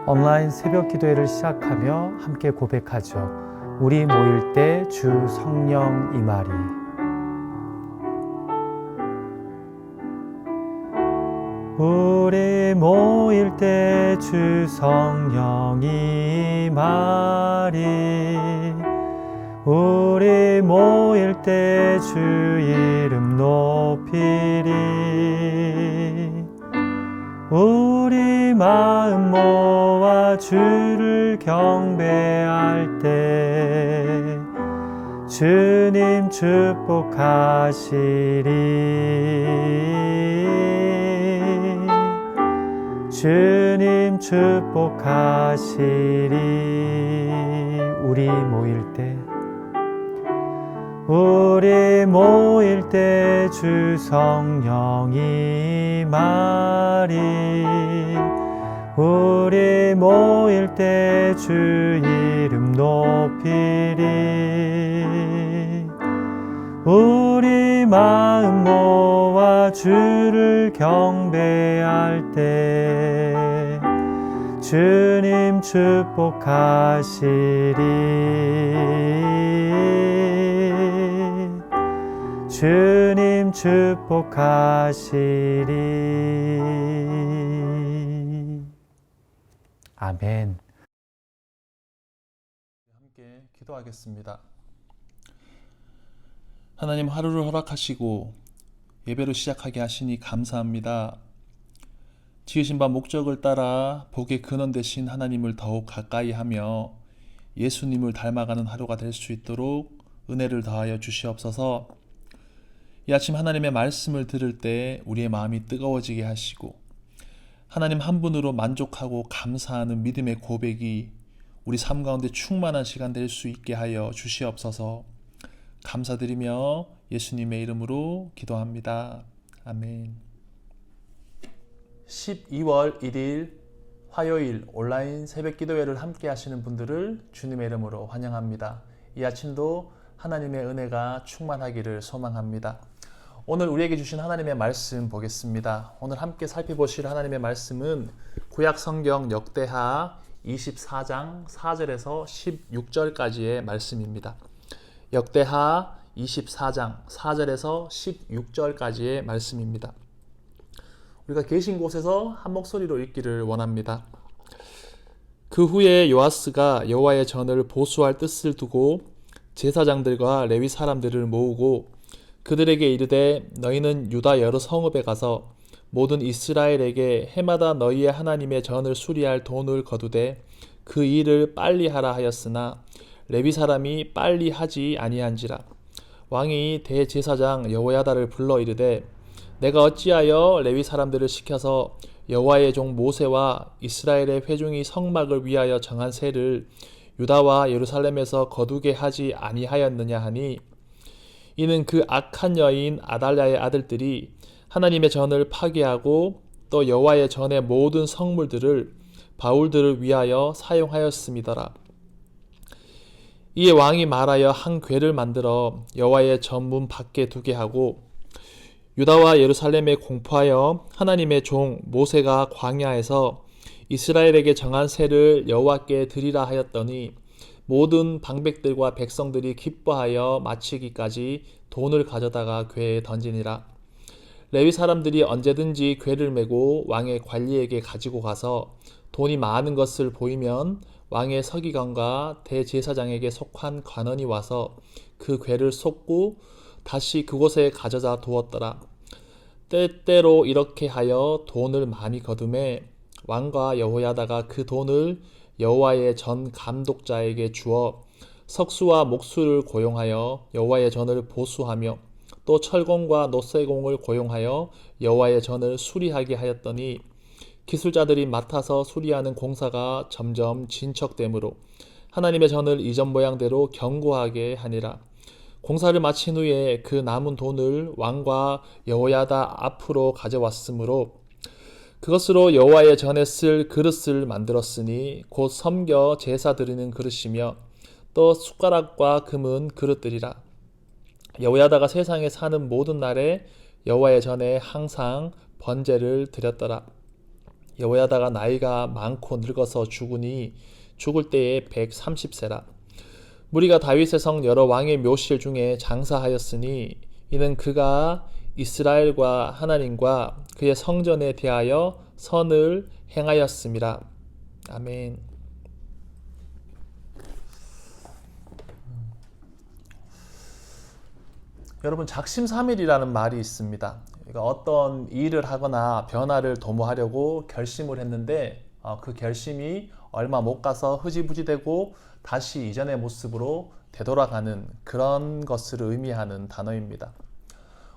온라인 새벽 기도회를 시작하며 함께 고백하죠. 우리 모일 때 주 성령 임하리. 우리 모일 때 주 성령 임하리. 우리 모일 때 주 이름 높이리. 우리 마음 모아 주를 경배할 때 주님 축복하시리. 주님 축복하시리. 우리 모일 때 주 성령 임하리. 우리 모일 때 주 이름 높이리. 우리 마음 모아 주를 경배할 때 주님 축복하시리. 주님 축복하시리. 아멘. 함께 기도하겠습니다. 하나님, 하루를 허락하시고 예배를 시작하게 하시니 감사합니다. 지으신 바 목적을 따라 복의 근원 되신 하나님을 더욱 가까이 하며 예수님을 닮아가는 하루가 될 수 있도록 은혜를 더하여 주시옵소서. 이 아침 하나님의 말씀을 들을 때 우리의 마음이 뜨거워지게 하시고 하나님 한 분으로 만족하고 감사하는 믿음의 고백이 우리 삶 가운데 충만한 시간 될 수 있게 하여 주시옵소서. 감사드리며 예수님의 이름으로 기도합니다. 아멘. 12월 1일 화요일 온라인 새벽 기도회를 함께 하시는 분들을 주님의 이름으로 환영합니다. 이 아침도 하나님의 은혜가 충만하기를 소망합니다. 오늘 우리에게 주신 하나님의 말씀 보겠습니다. 오늘 함께 살펴보실 하나님의 말씀은 구약 성경 역대하 24장 4절에서 16절까지의 말씀입니다. 역대하 24장 4절에서 16절까지의 말씀입니다. 우리가 계신 곳에서 한 목소리로 읽기를 원합니다. 그 후에 요아스가 여호와의 전을 보수할 뜻을 두고 제사장들과 레위 사람들을 모으고 그들에게 이르되 너희는 유다 여러 성읍에 가서 모든 이스라엘에게 해마다 너희의 하나님의 전을 수리할 돈을 거두되 그 일을 빨리 하라 하였으나 레위 사람이 빨리 하지 아니한지라. 왕이 대제사장 여호야다를 불러 이르되 내가 어찌하여 레위 사람들을 시켜서 여호와의 종 모세와 이스라엘의 회중이 성막을 위하여 정한 세를 유다와 예루살렘에서 거두게 하지 아니하였느냐 하니 이는 그 악한 여인 아달랴의 아들들이 하나님의 전을 파괴하고 또 여호와의 전의 모든 성물들을 바울들을 위하여 사용하였음이더라. 이에 왕이 말하여 한 궤를 만들어 여호와의 전문 밖에 두게 하고 유다와 예루살렘에 공포하여 하나님의 종 모세가 광야에서 이스라엘에게 정한 세를 여호와께 드리라 하였더니 모든 방백들과 백성들이 기뻐하여 마치기까지 돈을 가져다가 궤에 던지니라. 레위 사람들이 언제든지 궤를 메고 왕의 관리에게 가지고 가서 돈이 많은 것을 보이면 왕의 서기관과 대제사장에게 속한 관원이 와서 그 궤를 쏟고 다시 그곳에 가져다 두었더라. 때때로 이렇게 하여 돈을 많이 거두매 왕과 여호야다가 그 돈을 여호와의 전 감독자에게 주어 석수와 목수를 고용하여 여호와의 전을 보수하며 또 철공과 노쇠공을 고용하여 여호와의 전을 수리하게 하였더니 기술자들이 맡아서 수리하는 공사가 점점 진척되므로 하나님의 전을 이전 모양대로 견고하게 하니라. 공사를 마친 후에 그 남은 돈을 왕과 여호야다 앞으로 가져왔으므로 그것으로 여호와의 전에 쓸 그릇을 만들었으니 곧 섬겨 제사 드리는 그릇이며 또 숟가락과 금은 그릇들이라. 여호야다가 세상에 사는 모든 날에 여호와의 전에 항상 번제를 드렸더라. 여호야다가 나이가 많고 늙어서 죽으니 죽을 때에 130세라. 무리가 다윗의 성 여러 왕의 묘실 중에 장사하였으니 이는 그가 이스라엘과 하나님과 그의 성전에 대하여 선을 행하였음이라. 아멘. 여러분, 작심삼일이라는 말이 있습니다. 그러니까 어떤 일을 하거나 변화를 도모하려고 결심을 했는데 그 결심이 얼마 못 가서 흐지부지되고 다시 이전의 모습으로 되돌아가는 그런 것을 의미하는 단어입니다.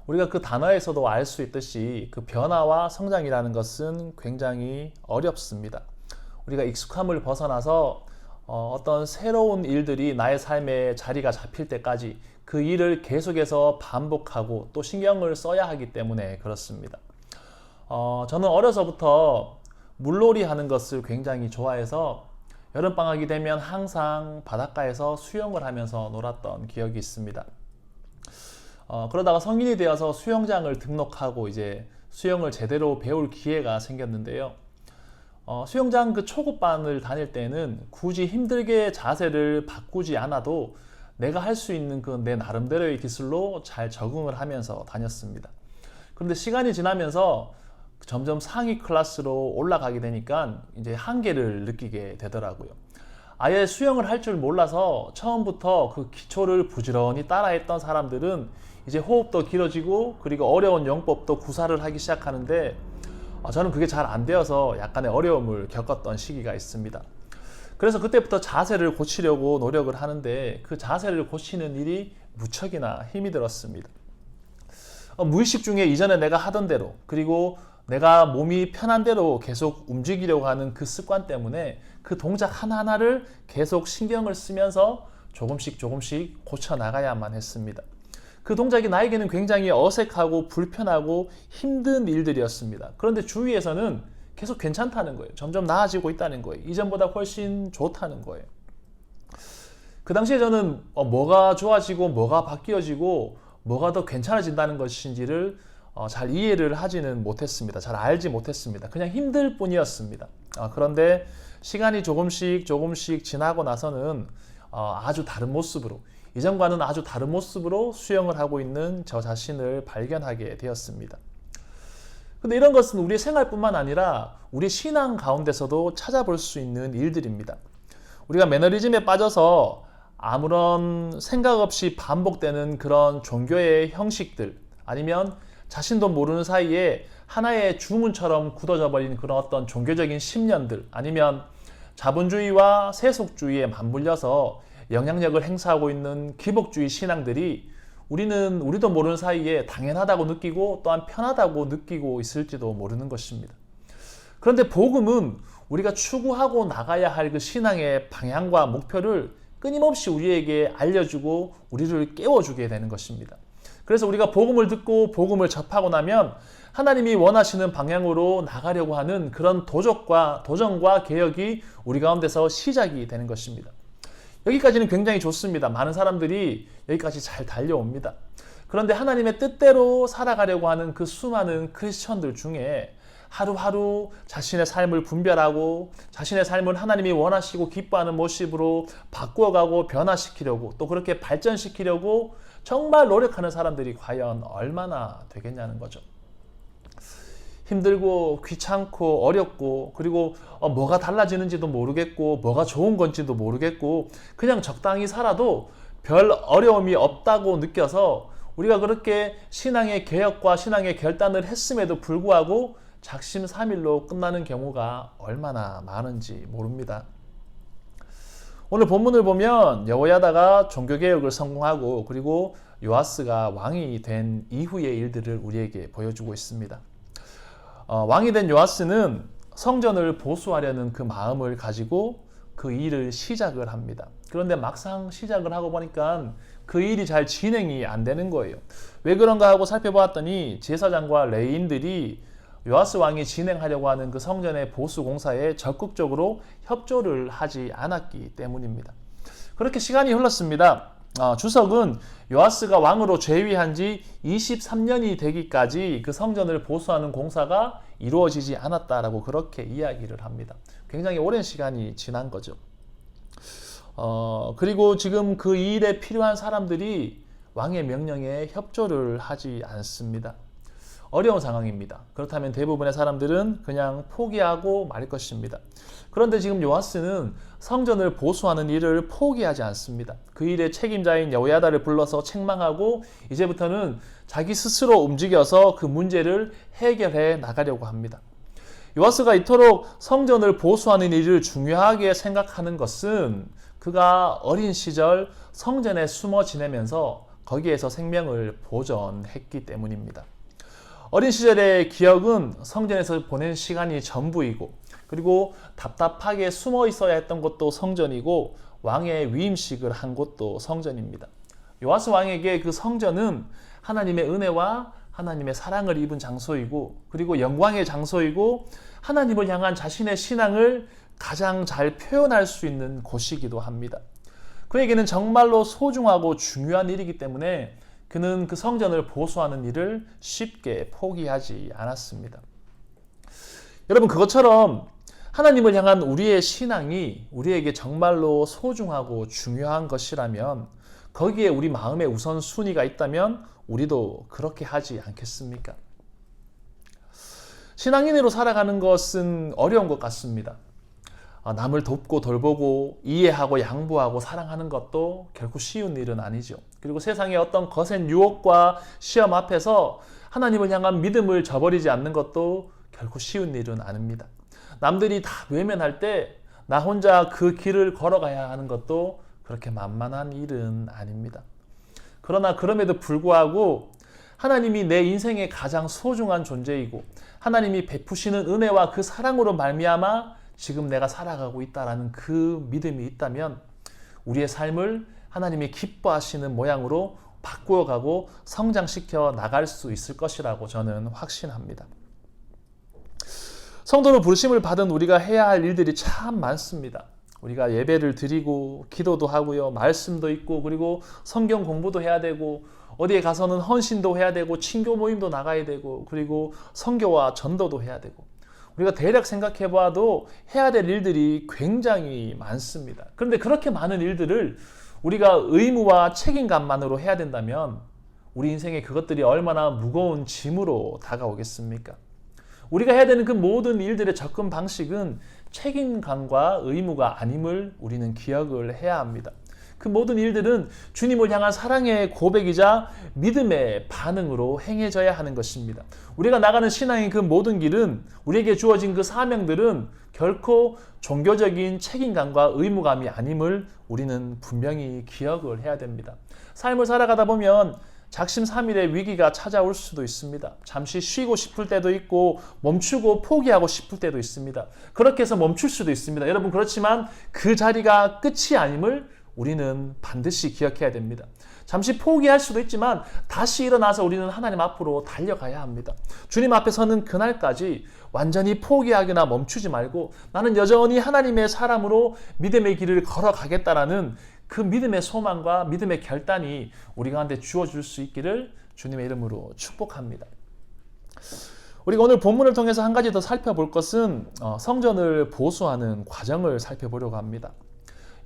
우리가 그 단어에서도 알 수 있듯이 그 변화와 성장이라는 것은 굉장히 어렵습니다. 우리가 익숙함을 벗어나서 어떤 새로운 일들이 나의 삶에 자리가 잡힐 때까지 그 일을 계속해서 반복하고 또 신경을 써야 하기 때문에 그렇습니다. 저는 어려서부터 물놀이 하는 것을 굉장히 좋아해서 여름방학이 되면 항상 바닷가에서 수영을 하면서 놀았던 기억이 있습니다. 그러다가 성인이 되어서 수영장을 등록하고 이제 수영을 제대로 배울 기회가 생겼는데요. 수영장 그 초급반을 다닐 때는 굳이 힘들게 자세를 바꾸지 않아도 내가 할 수 있는 그 내 나름대로의 기술로 잘 적응을 하면서 다녔습니다. 그런데 시간이 지나면서 점점 상위 클래스로 올라가게 되니까 이제 한계를 느끼게 되더라고요. 아예 수영을 할 줄 몰라서 처음부터 그 기초를 부지런히 따라했던 사람들은 이제 호흡도 길어지고 그리고 어려운 영법도 구사를 하기 시작하는데 저는 그게 잘 안 되어서 약간의 어려움을 겪었던 시기가 있습니다. 그래서 그때부터 자세를 고치려고 노력을 하는데 그 자세를 고치는 일이 무척이나 힘이 들었습니다. 무의식 중에 이전에 내가 하던 대로 그리고 내가 몸이 편한 대로 계속 움직이려고 하는 그 습관 때문에 그 동작 하나하나를 계속 신경을 쓰면서 조금씩 고쳐 나가야만 했습니다. 그 동작이 나에게는 굉장히 어색하고 불편하고 힘든 일들이었습니다. 그런데 주위에서는 계속 괜찮다는 거예요. 점점 나아지고 있다는 거예요. 이전보다 훨씬 좋다는 거예요. 그 당시에 저는 뭐가 좋아지고 뭐가 바뀌어지고 뭐가 더 괜찮아진다는 것인지를 잘 이해를 하지는 못했습니다. 잘 알지 못했습니다. 그냥 힘들 뿐이었습니다. 그런데 시간이 조금씩 지나고 나서는 아주 다른 모습으로, 이전과는 아주 다른 모습으로 수영을 하고 있는 저 자신을 발견하게 되었습니다. 근데 이런 것은 우리의 생활뿐만 아니라 우리 신앙 가운데서도 찾아볼 수 있는 일들입니다. 우리가 매너리즘에 빠져서 아무런 생각 없이 반복되는 그런 종교의 형식들, 아니면 자신도 모르는 사이에 하나의 주문처럼 굳어져 버린 그런 어떤 종교적인 신념들, 아니면 자본주의와 세속주의에 맞물려서 영향력을 행사하고 있는 기복주의 신앙들이 우리도 모르는 사이에 당연하다고 느끼고 또한 편하다고 느끼고 있을지도 모르는 것입니다. 그런데 복음은 우리가 추구하고 나가야 할 그 신앙의 방향과 목표를 끊임없이 우리에게 알려주고 우리를 깨워주게 되는 것입니다. 그래서 우리가 복음을 듣고 복음을 접하고 나면 하나님이 원하시는 방향으로 나가려고 하는 그런 도전과 개혁이 우리 가운데서 시작이 되는 것입니다. 여기까지는 굉장히 좋습니다. 많은 사람들이 여기까지 잘 달려옵니다. 그런데 하나님의 뜻대로 살아가려고 하는 그 수많은 크리스천들 중에 하루하루 자신의 삶을 분별하고 자신의 삶을 하나님이 원하시고 기뻐하는 모습으로 바꾸어가고 변화시키려고 또 그렇게 발전시키려고 정말 노력하는 사람들이 과연 얼마나 되겠냐는 거죠. 힘들고 귀찮고 어렵고 그리고 뭐가 달라지는지도 모르겠고 뭐가 좋은 건지도 모르겠고 그냥 적당히 살아도 별 어려움이 없다고 느껴서 우리가 그렇게 신앙의 개혁과 신앙의 결단을 했음에도 불구하고 작심삼일로 끝나는 경우가 얼마나 많은지 모릅니다. 오늘 본문을 보면 여호야다가 종교개혁을 성공하고 그리고 요아스가 왕이 된 이후의 일들을 우리에게 보여주고 있습니다. 왕이 된 요아스는 성전을 보수하려는 그 마음을 가지고 그 일을 시작을 합니다. 그런데 막상 시작을 하고 보니까 그 일이 잘 진행이 안 되는 거예요. 왜 그런가 하고 살펴보았더니 제사장과 레위인들이 요아스 왕이 진행하려고 하는 그 성전의 보수 공사에 적극적으로 협조를 하지 않았기 때문입니다. 그렇게 시간이 흘렀습니다. 주석은 요아스가 왕으로 재위한 지 23년이 되기까지 그 성전을 보수하는 공사가 이루어지지 않았다라고 그렇게 이야기를 합니다. 굉장히 오랜 시간이 지난 거죠. 그리고 지금 그 일에 필요한 사람들이 왕의 명령에 협조를 하지 않습니다. 어려운 상황입니다. 그렇다면 대부분의 사람들은 그냥 포기하고 말 것입니다. 그런데 지금 요아스는 성전을 보수하는 일을 포기하지 않습니다. 그 일의 책임자인 여호야다를 불러서 책망하고 이제부터는 자기 스스로 움직여서 그 문제를 해결해 나가려고 합니다. 요아스가 이토록 성전을 보수하는 일을 중요하게 생각하는 것은 그가 어린 시절 성전에 숨어 지내면서 거기에서 생명을 보존했기 때문입니다. 어린 시절의 기억은 성전에서 보낸 시간이 전부이고, 그리고 답답하게 숨어 있어야 했던 곳도 성전이고, 왕의 위임식을 한 곳도 성전입니다. 요아스 왕에게 그 성전은 하나님의 은혜와 하나님의 사랑을 입은 장소이고, 그리고 영광의 장소이고, 하나님을 향한 자신의 신앙을 가장 잘 표현할 수 있는 곳이기도 합니다. 그에게는 정말로 소중하고 중요한 일이기 때문에 그는 그 성전을 보수하는 일을 쉽게 포기하지 않았습니다. 여러분, 그것처럼 하나님을 향한 우리의 신앙이 우리에게 정말로 소중하고 중요한 것이라면, 거기에 우리 마음의 우선순위가 있다면 우리도 그렇게 하지 않겠습니까? 신앙인으로 살아가는 것은 어려운 것 같습니다. 남을 돕고 돌보고 이해하고 양보하고 사랑하는 것도 결코 쉬운 일은 아니죠. 그리고 세상의 어떤 거센 유혹과 시험 앞에서 하나님을 향한 믿음을 저버리지 않는 것도 결코 쉬운 일은 아닙니다. 남들이 다 외면할 때 나 혼자 그 길을 걸어가야 하는 것도 그렇게 만만한 일은 아닙니다. 그러나 그럼에도 불구하고 하나님이 내 인생의 가장 소중한 존재이고, 하나님이 베푸시는 은혜와 그 사랑으로 말미암아 지금 내가 살아가고 있다라는 그 믿음이 있다면 우리의 삶을 하나님이 기뻐하시는 모양으로 바꾸어가고 성장시켜 나갈 수 있을 것이라고 저는 확신합니다. 성도로 부르심을 받은 우리가 해야 할 일들이 참 많습니다. 우리가 예배를 드리고 기도도 하고요, 말씀도 있고, 그리고 성경 공부도 해야 되고, 어디에 가서는 헌신도 해야 되고, 친교 모임도 나가야 되고, 그리고 선교와 전도도 해야 되고, 우리가 대략 생각해 봐도 해야 될 일들이 굉장히 많습니다. 그런데 그렇게 많은 일들을 우리가 의무와 책임감만으로 해야 된다면 우리 인생에 그것들이 얼마나 무거운 짐으로 다가오겠습니까? 우리가 해야 되는 그 모든 일들의 접근 방식은 책임감과 의무가 아님을 우리는 기억을 해야 합니다. 그 모든 일들은 주님을 향한 사랑의 고백이자 믿음의 반응으로 행해져야 하는 것입니다. 우리가 나가는 신앙의 그 모든 길은, 우리에게 주어진 그 사명들은 결코 종교적인 책임감과 의무감이 아님을 우리는 분명히 기억을 해야 됩니다. 삶을 살아가다 보면 작심삼일의 위기가 찾아올 수도 있습니다. 잠시 쉬고 싶을 때도 있고 멈추고 포기하고 싶을 때도 있습니다. 그렇게 해서 멈출 수도 있습니다. 여러분, 그렇지만 그 자리가 끝이 아님을 우리는 반드시 기억해야 됩니다. 잠시 포기할 수도 있지만 다시 일어나서 우리는 하나님 앞으로 달려가야 합니다. 주님 앞에 서는 그날까지 완전히 포기하거나 멈추지 말고 나는 여전히 하나님의 사람으로 믿음의 길을 걸어가겠다라는 그 믿음의 소망과 믿음의 결단이 우리 가운데 주어질 수 있기를 주님의 이름으로 축복합니다. 우리가 오늘 본문을 통해서 한 가지 더 살펴볼 것은 성전을 보수하는 과정을 살펴보려고 합니다.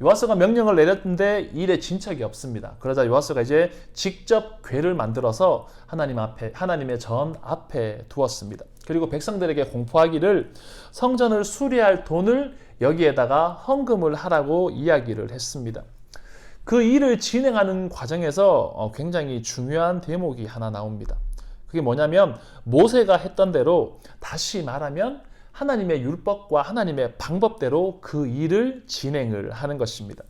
요아스가 명령을 내렸는데 일에 진척이 없습니다. 그러자 요아스가 이제 직접 궤를 만들어서 하나님의 전 앞에 두었습니다. 그리고 백성들에게 공포하기를 성전을 수리할 돈을 여기에다가 헌금을 하라고 이야기를 했습니다. 그 일을 진행하는 과정에서 굉장히 중요한 대목이 하나 나옵니다. 그게 뭐냐면 모세가 했던 대로, 다시 말하면 하나님의 율법과 하나님의 방법대로 그 일을 진행을 하는 것입니다.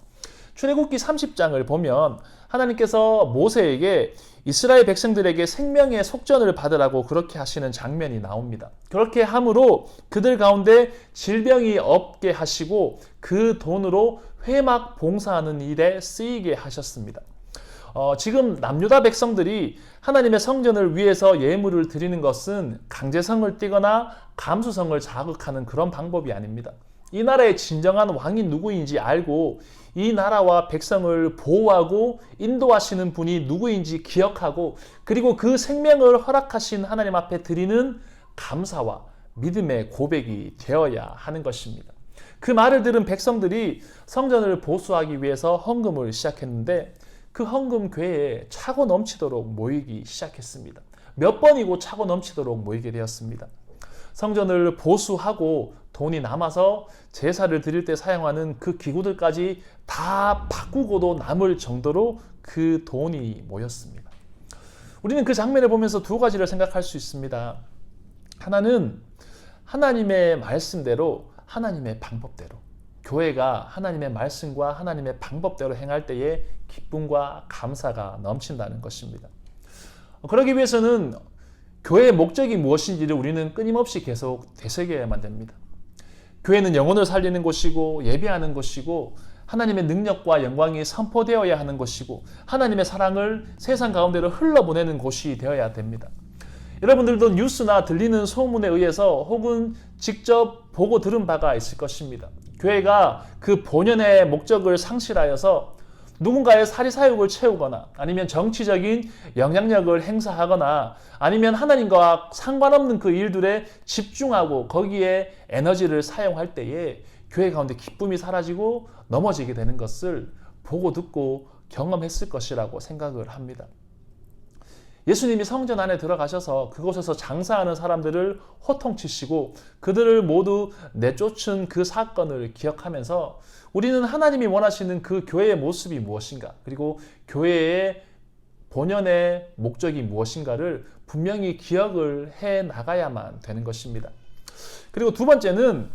출애굽기 30장을 보면 하나님께서 모세에게 이스라엘 백성들에게 생명의 속전을 받으라고 그렇게 하시는 장면이 나옵니다. 그렇게 함으로 그들 가운데 질병이 없게 하시고 그 돈으로 회막 봉사하는 일에 쓰이게 하셨습니다. 지금 남유다 백성들이 하나님의 성전을 위해서 예물을 드리는 것은 강제성을 띠거나 감수성을 자극하는 그런 방법이 아닙니다. 이 나라의 진정한 왕이 누구인지 알고 이 나라와 백성을 보호하고 인도하시는 분이 누구인지 기억하고 그리고 그 생명을 허락하신 하나님 앞에 드리는 감사와 믿음의 고백이 되어야 하는 것입니다. 그 말을 들은 백성들이 성전을 보수하기 위해서 헌금을 시작했는데 그 헌금 궤에 차고 넘치도록 모이기 시작했습니다. 몇 번이고 차고 넘치도록 모이게 되었습니다. 성전을 보수하고 돈이 남아서 제사를 드릴 때 사용하는 그 기구들까지 다 바꾸고도 남을 정도로 그 돈이 모였습니다. 우리는 그 장면을 보면서 두 가지를 생각할 수 있습니다. 하나는 하나님의 말씀대로 하나님의 방법대로 교회가 하나님의 말씀과 하나님의 방법대로 행할 때에 기쁨과 감사가 넘친다는 것입니다. 그러기 위해서는 교회의 목적이 무엇인지를 우리는 끊임없이 계속 되새겨야만 됩니다. 교회는 영혼을 살리는 곳이고 예배하는 곳이고 하나님의 능력과 영광이 선포되어야 하는 곳이고 하나님의 사랑을 세상 가운데로 흘러보내는 곳이 되어야 됩니다. 여러분들도 뉴스나 들리는 소문에 의해서 혹은 직접 보고 들은 바가 있을 것입니다. 교회가 그 본연의 목적을 상실하여서 누군가의 사리사욕을 채우거나 아니면 정치적인 영향력을 행사하거나 아니면 하나님과 상관없는 그 일들에 집중하고 거기에 에너지를 사용할 때에 교회 가운데 기쁨이 사라지고 넘어지게 되는 것을 보고 듣고 경험했을 것이라고 생각을 합니다. 예수님이 성전 안에 들어가셔서 그곳에서 장사하는 사람들을 호통치시고 그들을 모두 내쫓은 그 사건을 기억하면서 우리는 하나님이 원하시는 그 교회의 모습이 무엇인가 그리고 교회의 본연의 목적이 무엇인가를 분명히 기억을 해 나가야만 되는 것입니다. 그리고 두 번째는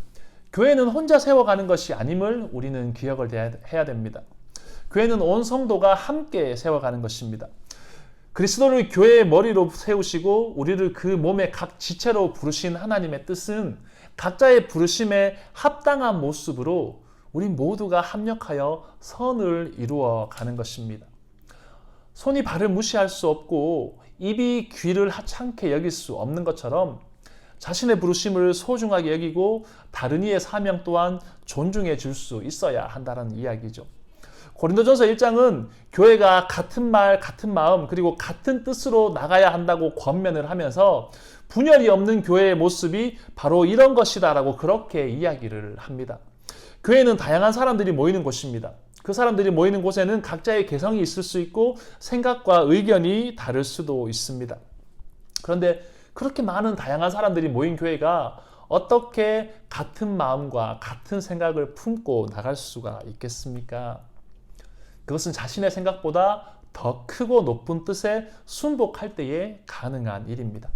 교회는 혼자 세워가는 것이 아님을 우리는 기억을 해야 됩니다. 교회는 온 성도가 함께 세워가는 것입니다. 그리스도를 교회의 머리로 세우시고 우리를 그 몸의 각 지체로 부르신 하나님의 뜻은 각자의 부르심에 합당한 모습으로 우리 모두가 합력하여 선을 이루어 가는 것입니다. 손이 발을 무시할 수 없고 입이 귀를 하찮게 여길 수 없는 것처럼 자신의 부르심을 소중하게 여기고 다른 이의 사명 또한 존중해 줄 수 있어야 한다는 이야기죠. 고린도전서 1장은 교회가 같은 말, 같은 마음, 그리고 같은 뜻으로 나가야 한다고 권면을 하면서 분열이 없는 교회의 모습이 바로 이런 것이다라고 그렇게 이야기를 합니다. 교회는 다양한 사람들이 모이는 곳입니다. 그 사람들이 모이는 곳에는 각자의 개성이 있을 수 있고 생각과 의견이 다를 수도 있습니다. 그런데 그렇게 많은 다양한 사람들이 모인 교회가 어떻게 같은 마음과 같은 생각을 품고 나갈 수가 있겠습니까? 그것은 자신의 생각보다 더 크고 높은 뜻에 순복할 때에 가능한 일입니다.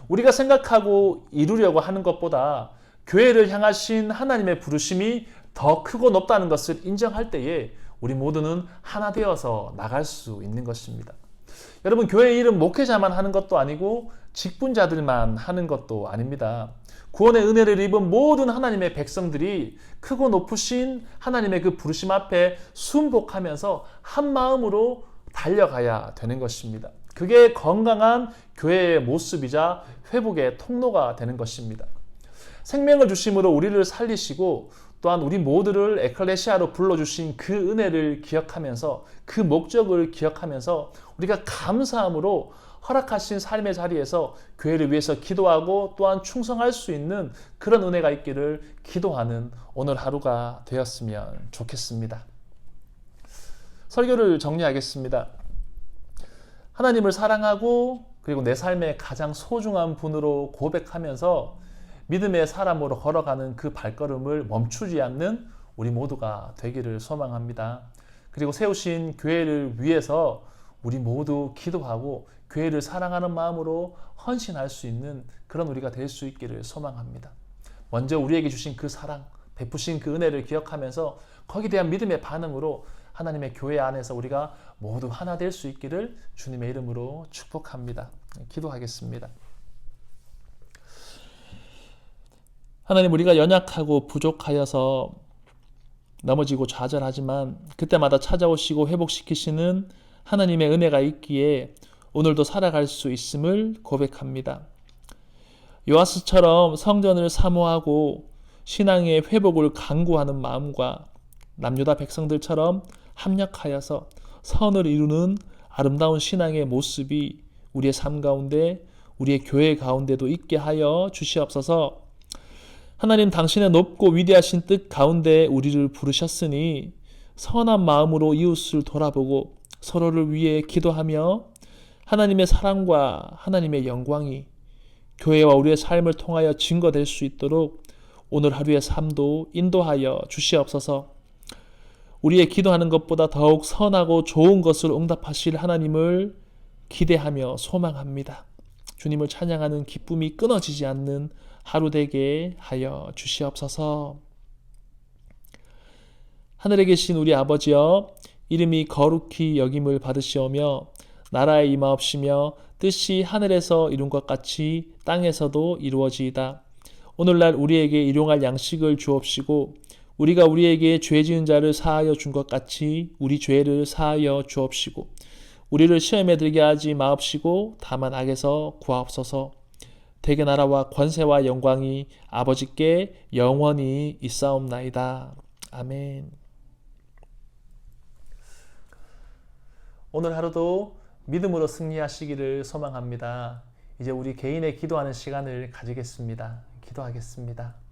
우리가 생각하고 이루려고 하는 것보다 교회를 향하신 하나님의 부르심이 더 크고 높다는 것을 인정할 때에 우리 모두는 하나 되어서 나갈 수 있는 것입니다. 여러분, 교회 일은 목회자만 하는 것도 아니고 직분자들만 하는 것도 아닙니다. 구원의 은혜를 입은 모든 하나님의 백성들이 크고 높으신 하나님의 그 부르심 앞에 순복하면서 한 마음으로 달려가야 되는 것입니다. 그게 건강한 교회의 모습이자 회복의 통로가 되는 것입니다. 생명을 주심으로 우리를 살리시고 또한 우리 모두를 에클레시아로 불러주신 그 은혜를 기억하면서 그 목적을 기억하면서 우리가 감사함으로 허락하신 삶의 자리에서 교회를 위해서 기도하고 또한 충성할 수 있는 그런 은혜가 있기를 기도하는 오늘 하루가 되었으면 좋겠습니다. 설교를 정리하겠습니다. 하나님을 사랑하고 그리고 내 삶의 가장 소중한 분으로 고백하면서 믿음의 사람으로 걸어가는 그 발걸음을 멈추지 않는 우리 모두가 되기를 소망합니다. 그리고 세우신 교회를 위해서 우리 모두 기도하고 교회를 사랑하는 마음으로 헌신할 수 있는 그런 우리가 될 수 있기를 소망합니다. 먼저 우리에게 주신 그 사랑, 베푸신 그 은혜를 기억하면서 거기에 대한 믿음의 반응으로 하나님의 교회 안에서 우리가 모두 하나 될 수 있기를 주님의 이름으로 축복합니다. 기도하겠습니다. 하나님, 우리가 연약하고 부족하여서 넘어지고 좌절하지만 그때마다 찾아오시고 회복시키시는 하나님의 은혜가 있기에 오늘도 살아갈 수 있음을 고백합니다. 요아스처럼 성전을 사모하고 신앙의 회복을 강구하는 마음과 남유다 백성들처럼 합력하여서 선을 이루는 아름다운 신앙의 모습이 우리의 삶 가운데, 우리의 교회 가운데도 있게 하여 주시옵소서. 하나님, 당신의 높고 위대하신 뜻 가운데 우리를 부르셨으니 선한 마음으로 이웃을 돌아보고 서로를 위해 기도하며 하나님의 사랑과 하나님의 영광이 교회와 우리의 삶을 통하여 증거될 수 있도록 오늘 하루의 삶도 인도하여 주시옵소서. 우리의 기도하는 것보다 더욱 선하고 좋은 것을 응답하실 하나님을 기대하며 소망합니다. 주님을 찬양하는 기쁨이 끊어지지 않는 하루 되게 하여 주시옵소서. 하늘에 계신 우리 아버지여, 이름이 거룩히 여김을 받으시오며 나라에 임하옵시며 뜻이 하늘에서 이룬 것 같이 땅에서도 이루어지이다. 오늘날 우리에게 일용할 양식을 주옵시고 우리가 우리에게 죄 지은 자를 사하여 준 것 같이 우리 죄를 사하여 주옵시고 우리를 시험에 들게 하지 마옵시고 다만 악에서 구하옵소서. 대개 나라와 권세와 영광이 아버지께 영원히 있사옵나이다. 아멘. 오늘 하루도 믿음으로 승리하시기를 소망합니다. 이제 우리 개인의 기도하는 시간을 가지겠습니다. 기도하겠습니다.